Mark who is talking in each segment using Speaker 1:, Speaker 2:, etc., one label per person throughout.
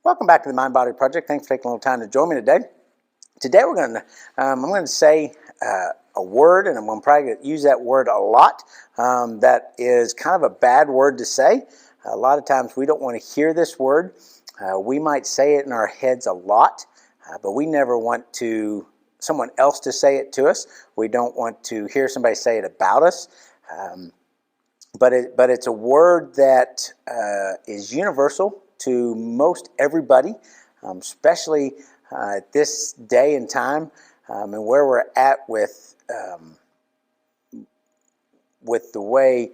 Speaker 1: Welcome back to the Mind Body Project. Thanks for taking a little time to join me today. Today I'm going to say a word, and I'm going to probably use that word a lot. That is kind of a bad word to say. A lot of times we don't want to hear this word. We might say it in our heads a lot, but we never want someone else to say it to us. We don't want to hear somebody say it about us. But it's a word that is universal to most everybody, especially at this day and time, and where we're at with the way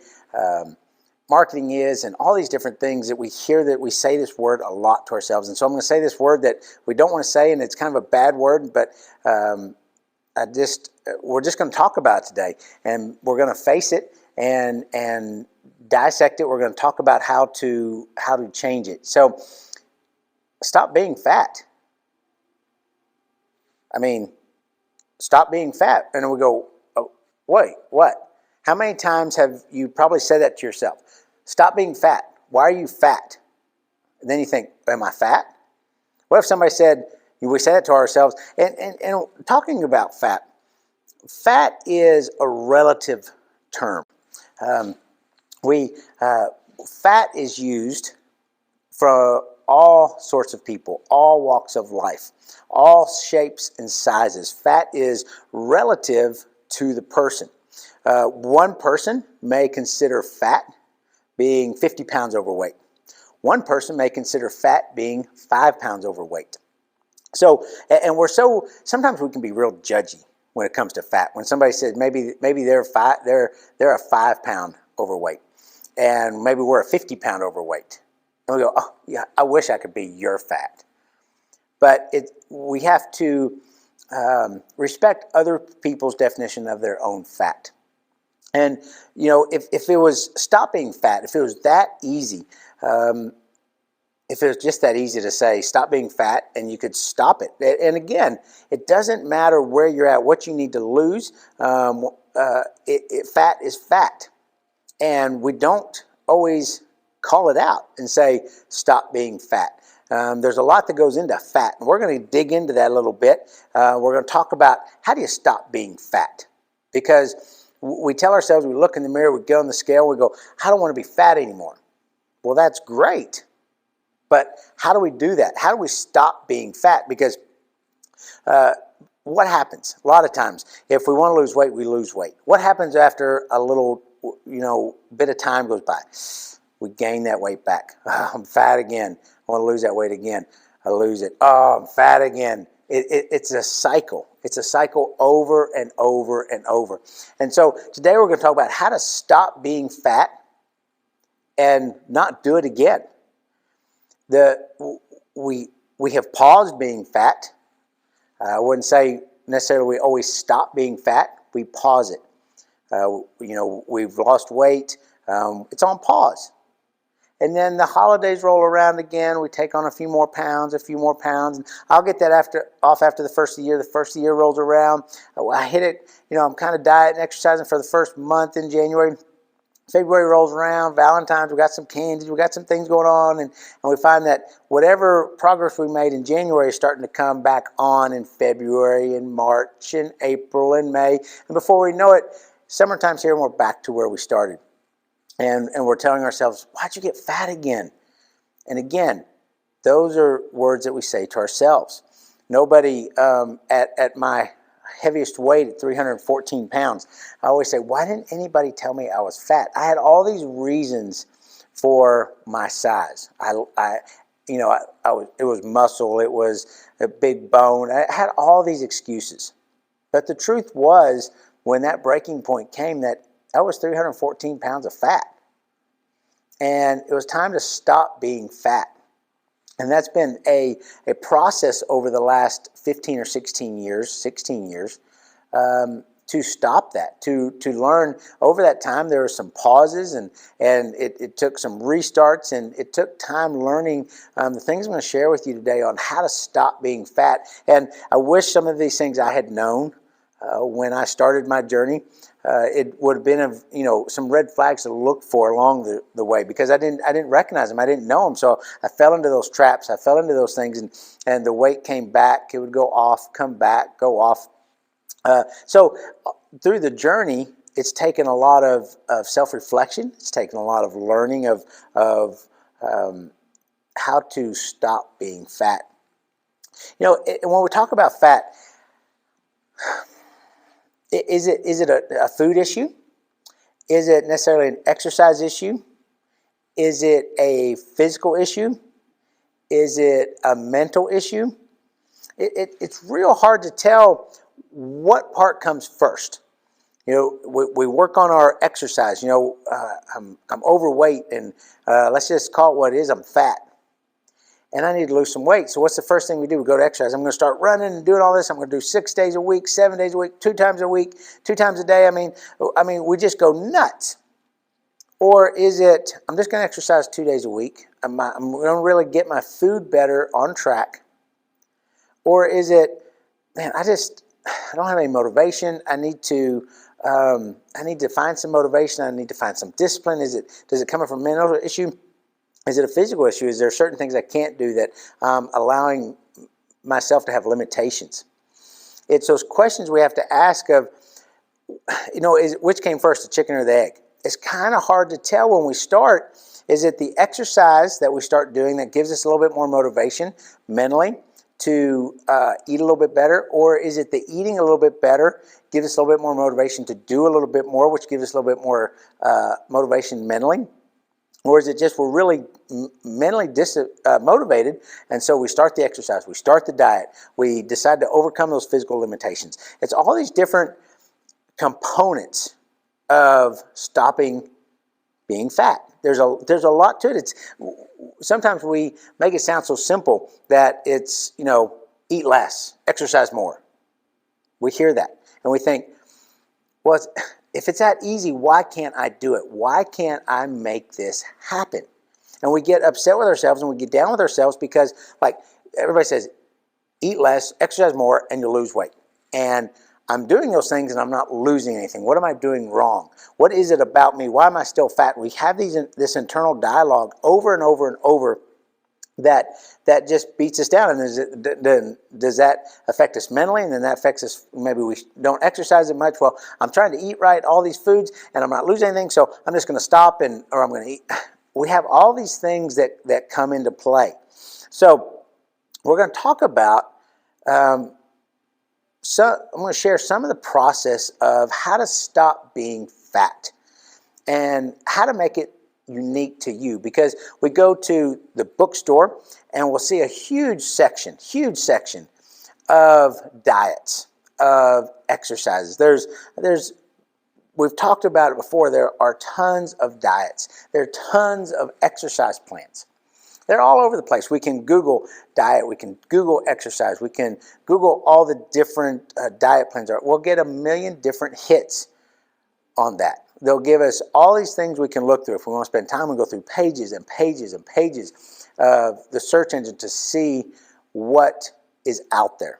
Speaker 1: marketing is, and all these different things that we hear. That we say this word a lot to ourselves, and so I'm going to say this word that we don't want to say, and it's kind of a bad word, but we're just going to talk about it today, and we're going to face it and dissect it. We're going to talk about how to change it. So stop being fat. I mean, stop being fat. And we go, oh, wait, what? How many times have you probably said that to yourself? Stop being fat. Why are you fat? And then you think, am I fat? What if somebody said, we say that to ourselves, and talking about fat is a relative term. Fat is used for all sorts of people, all walks of life, all shapes and sizes. Fat is relative to the person. One person may consider fat being 50 pounds overweight. One person may consider fat being 5 pounds overweight. So, and sometimes we can be real judgy when it comes to fat. When somebody says maybe they're a 5 pound overweight, and maybe we're a 50 pound overweight, and we go, oh yeah, I wish I could be your fat. But we have to respect other people's definition of their own fat. And if it was stop being fat, if it was that easy, if it was just that easy to say, stop being fat, and you could stop it. And again, it doesn't matter where you're at, what you need to lose. Fat is fat. And we don't always call it out and say, stop being fat. There's a lot that goes into fat, and we're going to dig into that a little bit. We're going to talk about how do you stop being fat? Because we tell ourselves, we look in the mirror, we get on the scale, we go, I don't want to be fat anymore. Well, that's great. But how do we do that? How do we stop being fat? Because what happens? A lot of times, if we want to lose weight, we lose weight. What happens after a little, bit of time goes by? We gain that weight back. Oh, I'm fat again. I want to lose that weight again. I lose it. Oh, I'm fat again. It's a cycle. It's a cycle over and over and over. And so today we're going to talk about how to stop being fat and not do it again. We have paused being fat. I wouldn't say necessarily we always stop being fat. We pause it. We've lost weight. It's on pause. And then the holidays roll around again. We take on a few more pounds. And I'll get that off after the first of the year. The first of the year rolls around. I hit it. I'm kind of dieting and exercising for the first month in January. February rolls around, Valentine's, we got some candies, we got some things going on, and we find that whatever progress we made in January is starting to come back on in February and March and April and May. And before we know it, summertime's here and we're back to where we started. And we're telling ourselves, why'd you get fat again? And again, those are words that we say to ourselves. Nobody at my heaviest weight at 314 pounds, I always say, why didn't anybody tell me I was fat? I had all these reasons for my size. It was muscle, it was a big bone. I had all these excuses. But the truth was, when that breaking point came, that I was 314 pounds of fat. And it was time to stop being fat. And that's been a process over the last 15 or 16 years, to stop that, to learn. Over that time, there were some pauses, and it took some restarts, and it took time learning the things I'm going to share with you today on how to stop being fat. And I wish some of these things I had known when I started my journey, it would have been some red flags to look for along the way, because I didn't recognize them. I didn't know them. So I fell into those traps. I fell into those things, and the weight came back. It would go off, come back, go off. So through the journey, it's taken a lot of self-reflection. It's taken a lot of learning of how to stop being fat. When we talk about fat, is it a food issue? Is it necessarily an exercise issue? Is it a physical issue? Is it a mental issue? It's real hard to tell what part comes first. We work on our exercise. I'm overweight, and let's just call it what it is. I'm fat, and I need to lose some weight. So what's the first thing we do? We go to exercise. I'm going to start running and doing all this. I'm going to do 6 days a week, 7 days a week, 2 times a week, 2 times a day. I mean, we just go nuts. Or is it, I'm just going to exercise 2 days a week. I'm going to really get my food better on track. Or is it, man, I don't have any motivation. I need to find some motivation. I need to find some discipline. Does it come from a mental issue? Is it a physical issue? Is there certain things I can't do that allowing myself to have limitations? It's those questions we have to ask of, which came first, the chicken or the egg? It's kind of hard to tell when we start. Is it the exercise that we start doing that gives us a little bit more motivation mentally to eat a little bit better? Or is it the eating a little bit better gives us a little bit more motivation to do a little bit more, which gives us a little bit more motivation mentally? Or is it just we're really mentally motivated, and so we start the exercise, we start the diet, we decide to overcome those physical limitations? It's all these different components of stopping being fat. There's a lot to it. Sometimes we make it sound so simple that it's, eat less, exercise more. We hear that, and we think, well, if it's that easy, why can't I do it? Why can't I make this happen? And we get upset with ourselves, and we get down with ourselves because, like everybody says, eat less, exercise more, and you'll lose weight. And I'm doing those things, and I'm not losing anything. What am I doing wrong? What is it about me? Why am I still fat? We have this internal dialogue over and over and over that just beats us down. And does that affect us mentally? And then that affects us, maybe we don't exercise as much. Well, I'm trying to eat right, all these foods, and I'm not losing anything, so I'm just going to stop or I'm going to eat. We have all these things that come into play. So we're going to talk about, I'm going to share some of the process of how to stop being fat and how to make it unique to you, because we go to the bookstore and we'll see a huge section of diets, of exercises. We've talked about it before. There are tons of diets. There are tons of exercise plans. They're all over the place. We can Google diet. We can Google exercise. We can Google all the different diet plans. We'll get a million different hits on that. They'll give us all these things we can look through. If we want to spend time, we go through pages and pages and pages of the search engine to see what is out there.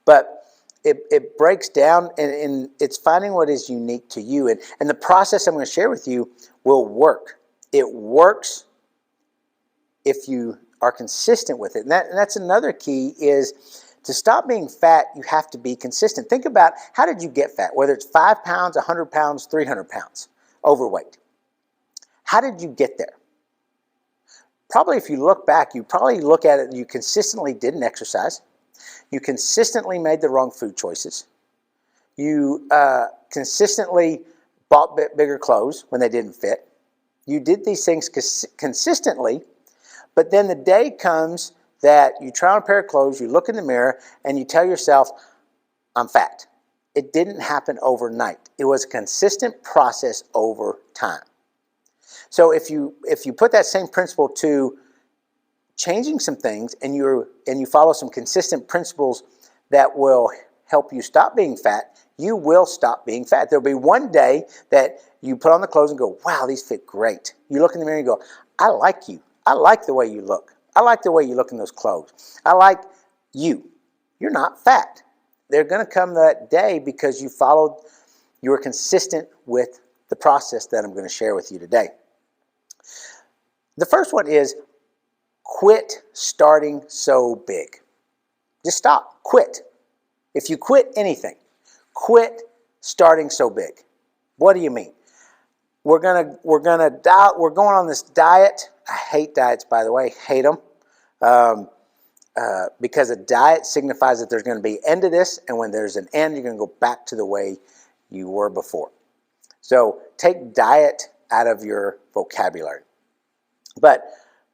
Speaker 1: But it breaks down, and it's finding what is unique to you. And the process I'm going to share with you will work. It works if you are consistent with it. And that's another key is to stop being fat, you have to be consistent. Think about, how did you get fat? Whether it's 5 pounds, 100 pounds, 300 pounds overweight. How did you get there? Probably if you look back, you probably look at it, you consistently didn't exercise. You consistently made the wrong food choices. You consistently bought bigger clothes when they didn't fit. You did these things consistently, but then the day comes that you try on a pair of clothes, you look in the mirror, and you tell yourself, I'm fat. It didn't happen overnight. It was a consistent process over time. So if you put that same principle to changing some things, and you follow some consistent principles that will help you stop being fat, you will stop being fat. There'll be one day that you put on the clothes and go, wow, these fit great. You look in the mirror and you go, I like you. I like the way you look. I like the way you look in those clothes. I like you. You're not fat. they're going to come that day because you were consistent with the process that I'm going to share with you today. The first one is quit starting so big. Just stop. Quit. If you quit anything, quit starting so big. What do you mean? We're going on this diet. I hate diets, by the way. Hate them. Because a diet signifies that there's going to be an end to this, and when there's an end, you're going to go back to the way you were before. So take diet out of your vocabulary. But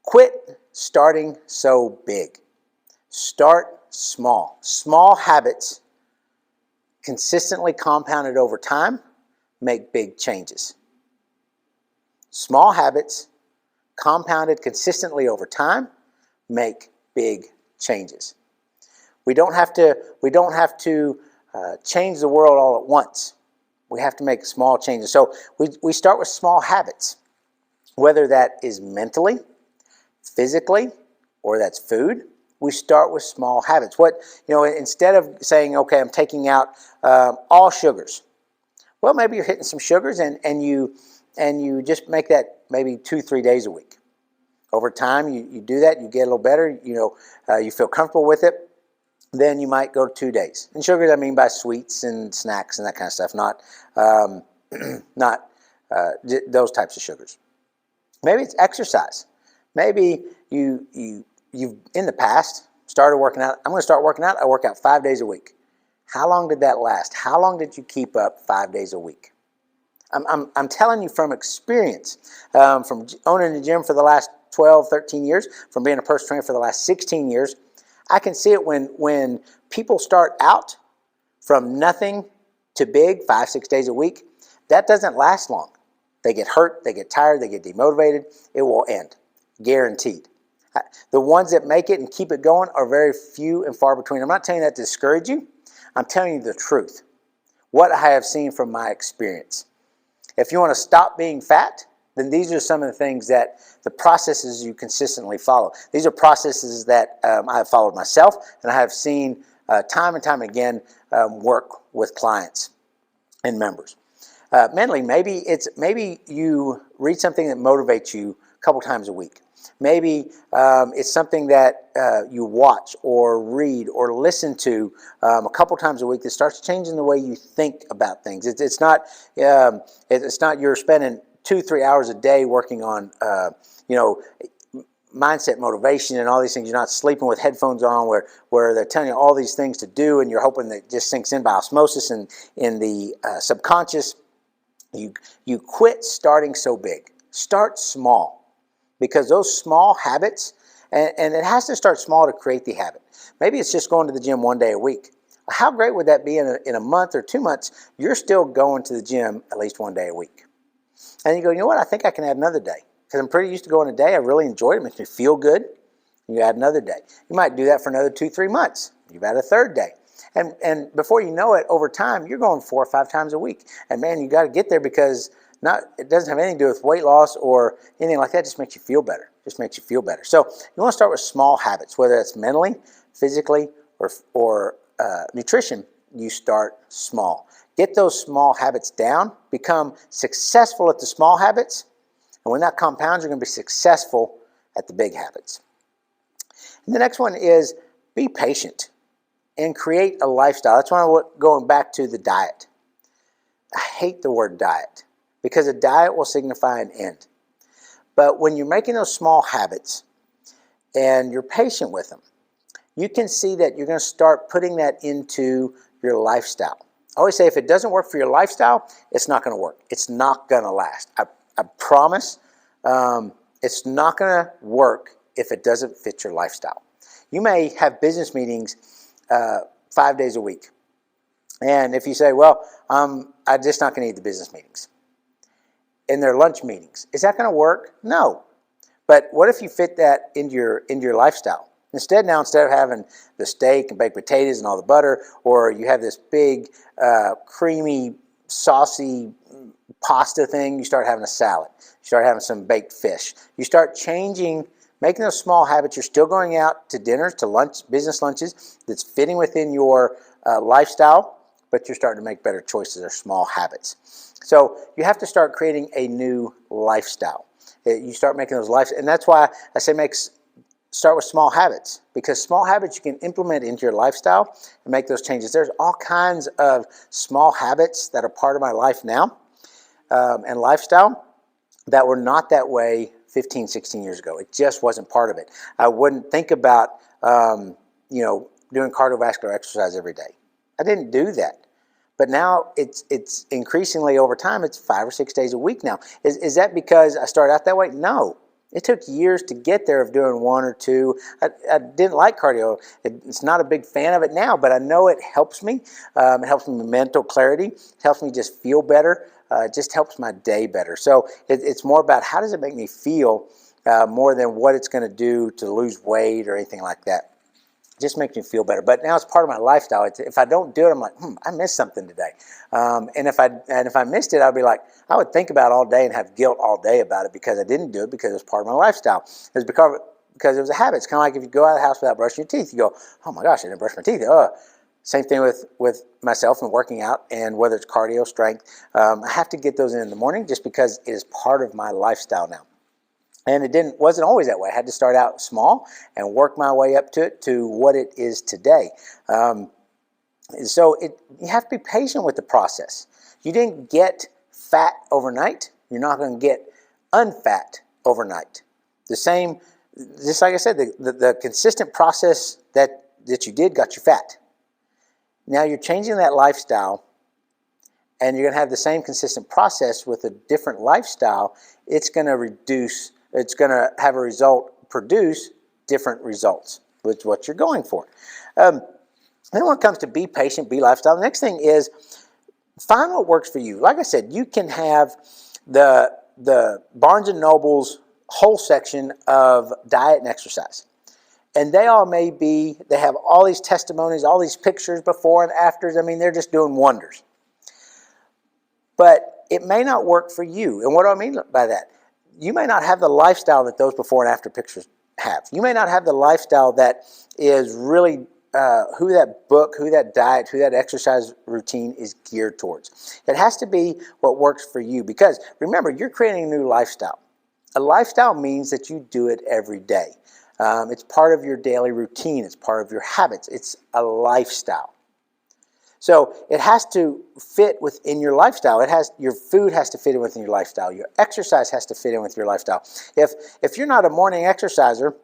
Speaker 1: quit starting so big. Start small. Small habits consistently compounded over time make big changes. Small habits compounded consistently over time make big changes. We don't have to change the world all at once. We have to make small changes. So we start with small habits, whether that is mentally, physically, or that's food. We start with small habits. Instead of saying, okay, I'm taking out all sugars. Well, maybe you're hitting some sugars and you just make that maybe 2-3 days a week. Over time, you do that, you get a little better, you feel comfortable with it, then you might go to 2 days. And sugars, I mean by sweets and snacks and that kind of stuff, not those types of sugars. Maybe it's exercise. Maybe you've in the past started working out. I'm going to start working out. I work out 5 days a week. How long did that last? How long did you keep up 5 days a week? I'm telling you from experience, from owning a gym for the last 12, 13 years, from being a personal trainer for the last 16 years, I can see it when people start out from nothing to big, 5-6 days a week. That doesn't last long. They get hurt, they get tired, they get demotivated. It will end, guaranteed. The ones that make it and keep it going are very few and far between. I'm not telling you that to discourage you. I'm telling you the truth, what I have seen from my experience. If you want to stop being fat, then these are some of the things that the processes you consistently follow. These are processes that I have followed myself, and I have seen time and time again work with clients and members. Mentally, maybe you read something that motivates you a couple times a week. Maybe it's something that you watch or read or listen to a couple times a week that starts changing the way you think about things. It's not you're spending 2-3 hours a day working on mindset, motivation, and all these things. You're not sleeping with headphones on where they're telling you all these things to do, and you're hoping that it just sinks in by osmosis and in the subconscious. You quit starting so big. Start small. Because those small habits, and it has to start small to create the habit. Maybe it's just going to the gym 1 day a week. How great would that be in a month or 2 months? You're still going to the gym at least 1 day a week. And you go, you know what? I think I can add another day. Because I'm pretty used to going a day. I really enjoy it. It makes me feel good. You add another day. You might do that for another 2-3 months. You've added a third day. And before you know it, over time, you're going 4 or 5 times a week. And man, you got to get there because it doesn't have anything to do with weight loss or anything like that. It just makes you feel better. Just makes you feel better. So you want to start with small habits, whether it's mentally, physically, or nutrition. You start small. Get those small habits down. Become successful at the small habits. And when that compounds, you're going to be successful at the big habits. And the next one is be patient and create a lifestyle. That's why I'm going back to the diet. I hate the word diet because a diet will signify an end. But when you're making those small habits and you're patient with them, you can see that you're going to start putting that into your lifestyle. I always say if it doesn't work for your lifestyle, it's not going to work. It's not going to last. I promise it's not going to work if it doesn't fit your lifestyle. You may have business meetings 5 days a week. And if you say, well, I'm just not going to eat the business meetings. And they're lunch meetings. Is that going to work? No. But what if you fit that into your lifestyle? Instead of having the steak and baked potatoes and all the butter, or you have this big, creamy, saucy pasta thing, you start having a salad. You start having some baked fish. You start making those small habits. You're still going out to dinners, to lunch, business lunches, that's fitting within your lifestyle, but you're starting to make better choices or small habits. So you have to start creating a new lifestyle. You start making those lives, and that's why I say start with small habits, because small habits you can implement into your lifestyle and make those changes. There's all kinds of small habits that are part of my life now and lifestyle that were not that way 15, 16 years ago. It just wasn't part of it. I wouldn't think about, doing cardiovascular exercise every day. I didn't do that. But now it's increasingly over time, it's 5 or 6 days a week now. Is that because I started out that way? No. It took years to get there of doing 1 or 2. I didn't like cardio. It's not a big fan of it now, but I know it helps me. It helps me with mental clarity. It helps me just feel better. It just helps my day better. So it's more about how does it make me feel more than what it's going to do to lose weight or anything like that. It just makes me feel better. But now it's part of my lifestyle. If I don't do it, I'm like, I missed something today. And if I missed it, I'd be like, I would think about it all day and have guilt all day about it because I didn't do it because it was part of my lifestyle. It's because it was a habit. It's kind of like if you go out of the house without brushing your teeth, you go, oh my gosh, I didn't brush my teeth. Same thing with myself and working out, and whether it's cardio, strength. I have to get those in the morning just because it is part of my lifestyle now. And it wasn't always that way. I had to start out small and work my way up to what it is today. So you have to be patient with the process. You didn't get fat overnight. You're not going to get unfat overnight. The same, just like I said, the consistent process that you did got you fat. Now you're changing that lifestyle, and you're going to have the same consistent process with a different lifestyle. It's going to have a result, produce different results, which is what you're going for. Then when it comes to be patient, be lifestyle, the next thing is find what works for you. Like I said, you can have the Barnes & Noble's whole section of diet and exercise. And they have all these testimonies, all these pictures before and afters. I mean, they're just doing wonders. But it may not work for you. And what do I mean by that? You may not have the lifestyle that those before and after pictures have. You may not have the lifestyle that is really who that diet, who that exercise routine is geared towards. It has to be what works for you, because remember, you're creating a new lifestyle. A lifestyle means that you do it every day. It's part of your daily routine. It's part of your habits. It's a lifestyle. So it has to fit within your lifestyle. Your food has to fit in within your lifestyle. Your exercise has to fit in with your lifestyle. If you're not a morning exerciser,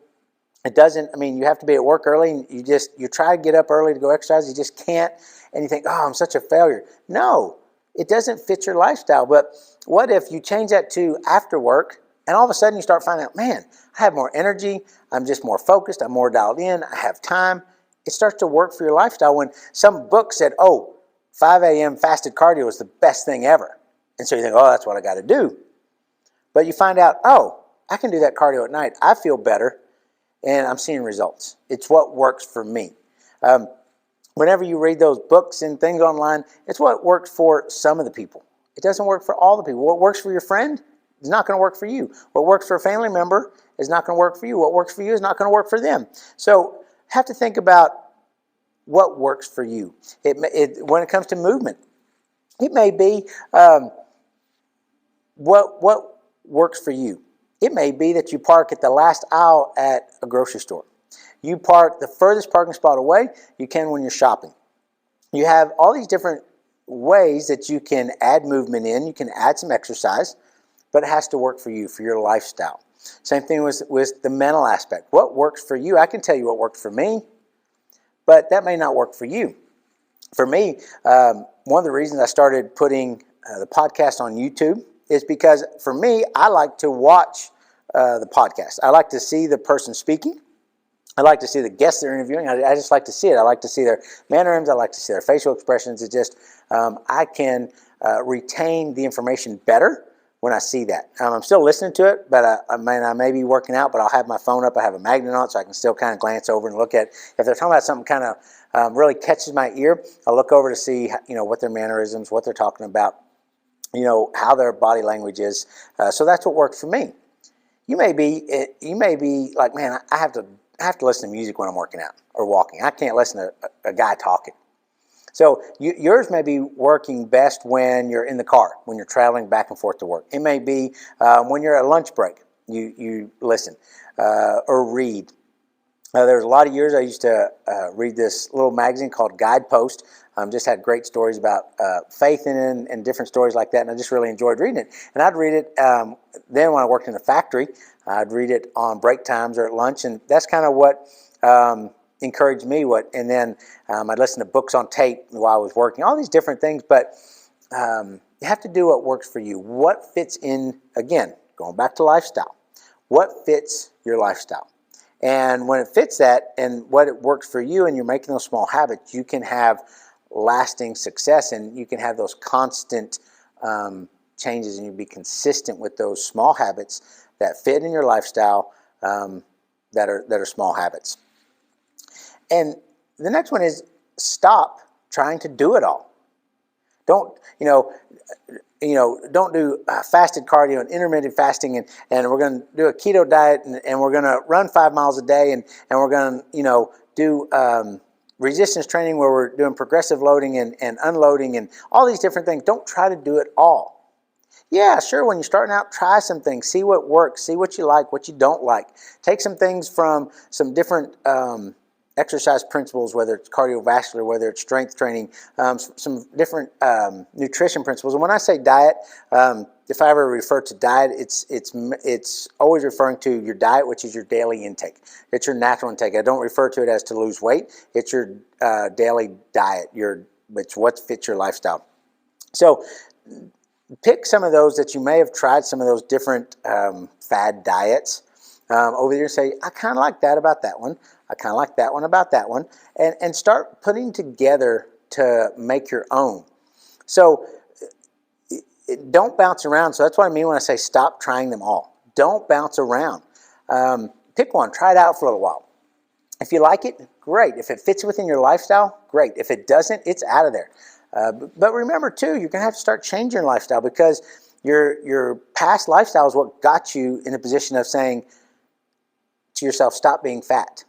Speaker 1: you have to be at work early, and you try to get up early to go exercise, you just can't, and you think, oh, I'm such a failure. No, it doesn't fit your lifestyle. But what if you change that to after work, and all of a sudden you start finding out, man, I have more energy, I'm just more focused, I'm more dialed in, I have time. It starts to work for your lifestyle. When some book said, 5 a.m. fasted cardio is the best thing ever. And so you think, that's what I got to do. But you find out, I can do that cardio at night. I feel better, and I'm seeing results. It's what works for me. Whenever you read those books and things online, it's what works for some of the people. It doesn't work for all the people. What works for your friend is not going to work for you. What works for a family member is not going to work for you. What works for you is not going to work for them. So have to think about what works for you. When it comes to movement, it may be what works for you. It may be that you park at the last aisle at a grocery store. You park the furthest parking spot away you can when you're shopping. You have all these different ways that you can add movement in. You can add some exercise, but it has to work for you, for your lifestyle. Same thing with the mental aspect. What works for you? I can tell you what worked for me, but that may not work for you. For me, one of the reasons I started putting the podcast on YouTube is because, for me, I like to watch the podcast. I like to see the person speaking. I like to see the guests they're interviewing. I just like to see it. I like to see their mannerisms. I like to see their facial expressions. It just, I can retain the information better when I see that. I'm still listening to it, but I may be working out, but I'll have my phone up. I have a magnet on it, so I can still kind of glance over and look at. If they're talking about something kind of really catches my ear, I'll look over to see what their mannerisms, what they're talking about, how their body language is. So that's what works for me. You may be like, man, I have to listen to music when I'm working out or walking. I can't listen to a guy talking. So yours may be working best when you're in the car, when you're traveling back and forth to work. It may be when you're at lunch break, you listen or read. There was a lot of years I used to read this little magazine called Guidepost. Just had great stories about faith in it and different stories like that, and I just really enjoyed reading it. And I'd read it then when I worked in the factory. I'd read it on break times or at lunch, and that's kind of what encouraged me. And then I'd listen to books on tape while I was working, all these different things. But you have to do what works for you. What fits in, again, going back to lifestyle, what fits your lifestyle? And when it fits that and what it works for you and you're making those small habits, you can have lasting success and you can have those constant changes, and you be consistent with those small habits that fit in your lifestyle that are small habits. And the next one is stop trying to do it all. Don't do fasted cardio and intermittent fasting, and we're going to do a keto diet, and we're going to run 5 miles a day, and we're going to do resistance training where we're doing progressive loading and unloading and all these different things. Don't try to do it all. Yeah, sure, when you're starting out, try some things, see what works, see what you like, what you don't like. Take some things from some different exercise principles, whether it's cardiovascular, whether it's strength training, some different nutrition principles. And when I say diet, if I ever refer to diet, it's always referring to your diet, which is your daily intake. It's your natural intake. I don't refer to it as to lose weight. It's your daily diet. It's what fits your lifestyle. So pick some of those that you may have tried, some of those different fad diets over there, and say, I kind of like that about that one. I kind of like that one about that one. And start putting together to make your own. So don't bounce around. So that's what I mean when I say stop trying them all. Don't bounce around. Pick one. Try it out for a little while. If you like it, great. If it fits within your lifestyle, great. If it doesn't, it's out of there. But remember, too, you're going to have to start changing your lifestyle, because your past lifestyle is what got you in a position of saying to yourself, stop being fat.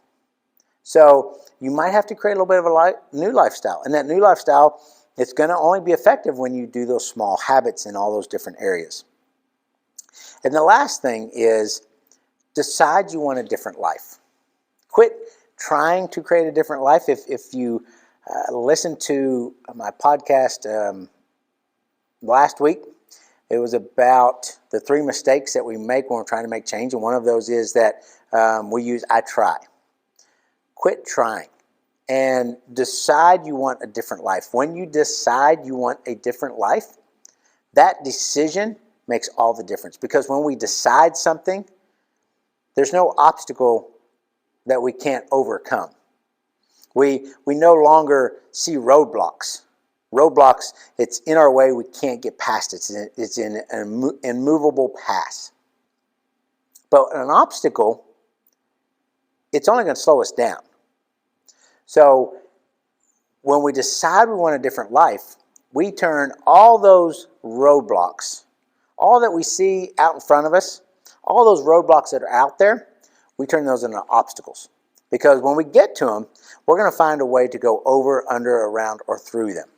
Speaker 1: So you might have to create a little bit of a new lifestyle. And that new lifestyle, it's going to only be effective when you do those small habits in all those different areas. And the last thing is decide you want a different life. Quit trying to create a different life. If you listened to my podcast last week, it was about the 3 mistakes that we make when we're trying to make change. And one of those is that we use I try. Quit trying and decide you want a different life. When you decide you want a different life, that decision makes all the difference. Because when we decide something, there's no obstacle that we can't overcome. We no longer see roadblocks. Roadblocks, it's in our way, we can't get past it. It's in an immovable path. But an obstacle, it's only going to slow us down. So when we decide we want a different life, we turn all those roadblocks, all that we see out in front of us, all those roadblocks that are out there, we turn those into obstacles. Because when we get to them, we're going to find a way to go over, under, around, or through them.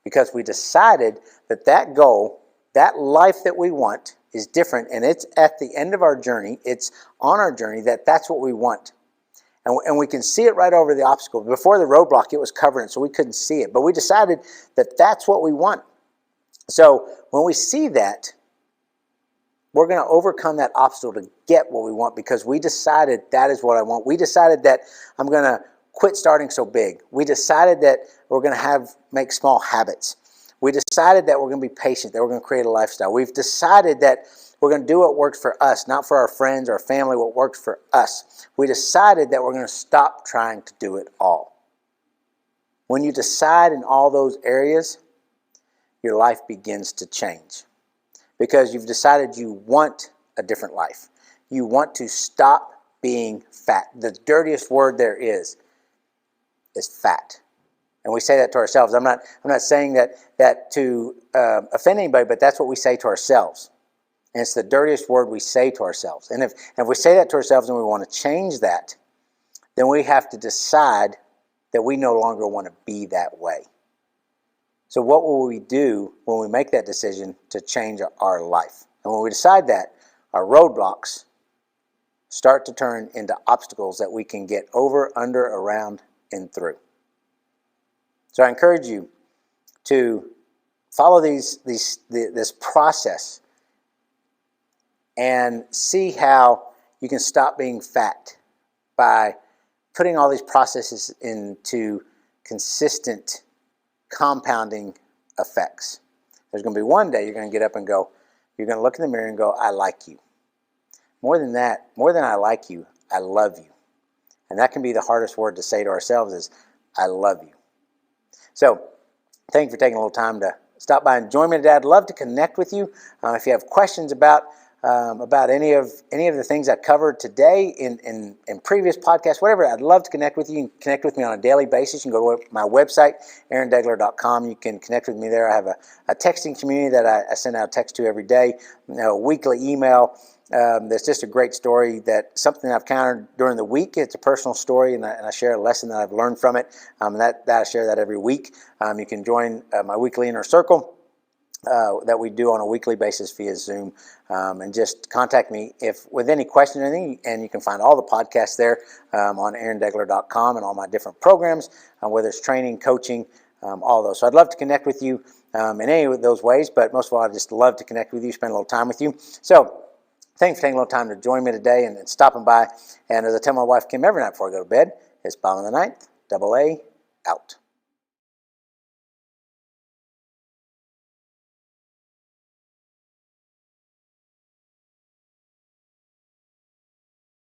Speaker 1: Because we decided that goal, that life that we want, is different, and it's at the end of our journey, it's on our journey, that's what we want. And we can see it right over the obstacle. Before the roadblock, it was covering it, so we couldn't see it. But we decided that that's what we want. So when we see that, we're going to overcome that obstacle to get what we want, because we decided that is what I want. We decided that I'm going to quit starting so big. We decided that we're going to make small habits. We decided that we're going to be patient, that we're going to create a lifestyle. We've decided that we're going to do what works for us, not for our friends or family, what works for us. We decided that we're going to stop trying to do it all. When you decide in all those areas, your life begins to change. Because you've decided you want a different life. You want to stop being fat. The dirtiest word there is fat. And we say that to ourselves. I'm not saying that to offend anybody, but that's what we say to ourselves. And it's the dirtiest word we say to ourselves. And if we say that to ourselves and we want to change that, then we have to decide that we no longer want to be that way. So what will we do when we make that decision to change our life? And when we decide that, our roadblocks start to turn into obstacles that we can get over, under, around, and through. So I encourage you to follow this process and see how you can stop being fat by putting all these processes into consistent compounding effects. There's going to be one day you're going to get up and go, you're going to look in the mirror and go, I like you. More than that, more than I like you, I love you. And that can be the hardest word to say to ourselves is, I love you. So thank you for taking a little time to stop by and join me today. I'd love to connect with you. If you have questions about any of the things I covered today in previous podcasts, whatever, I'd love to connect with you. You can connect with me on a daily basis. You can go to my website, aarondegler.com. You can connect with me there. I have a texting community that I send out text to every day, a weekly email. That's just a great story, something I've encountered during the week. It's a personal story, and I share a lesson that I've learned from it. That I share that every week. You can join my weekly inner circle that we do on a weekly basis via Zoom, and just contact me with any question or anything. And you can find all the podcasts there on aarondegler.com and all my different programs, whether it's training, coaching, all those. So I'd love to connect with you in any of those ways, but most of all, I'd just love to connect with you, spend a little time with you. So thanks for taking a little time to join me today and stopping by. And as I tell my wife Kim every night before I go to bed, it's bottom of the ninth, double A, out.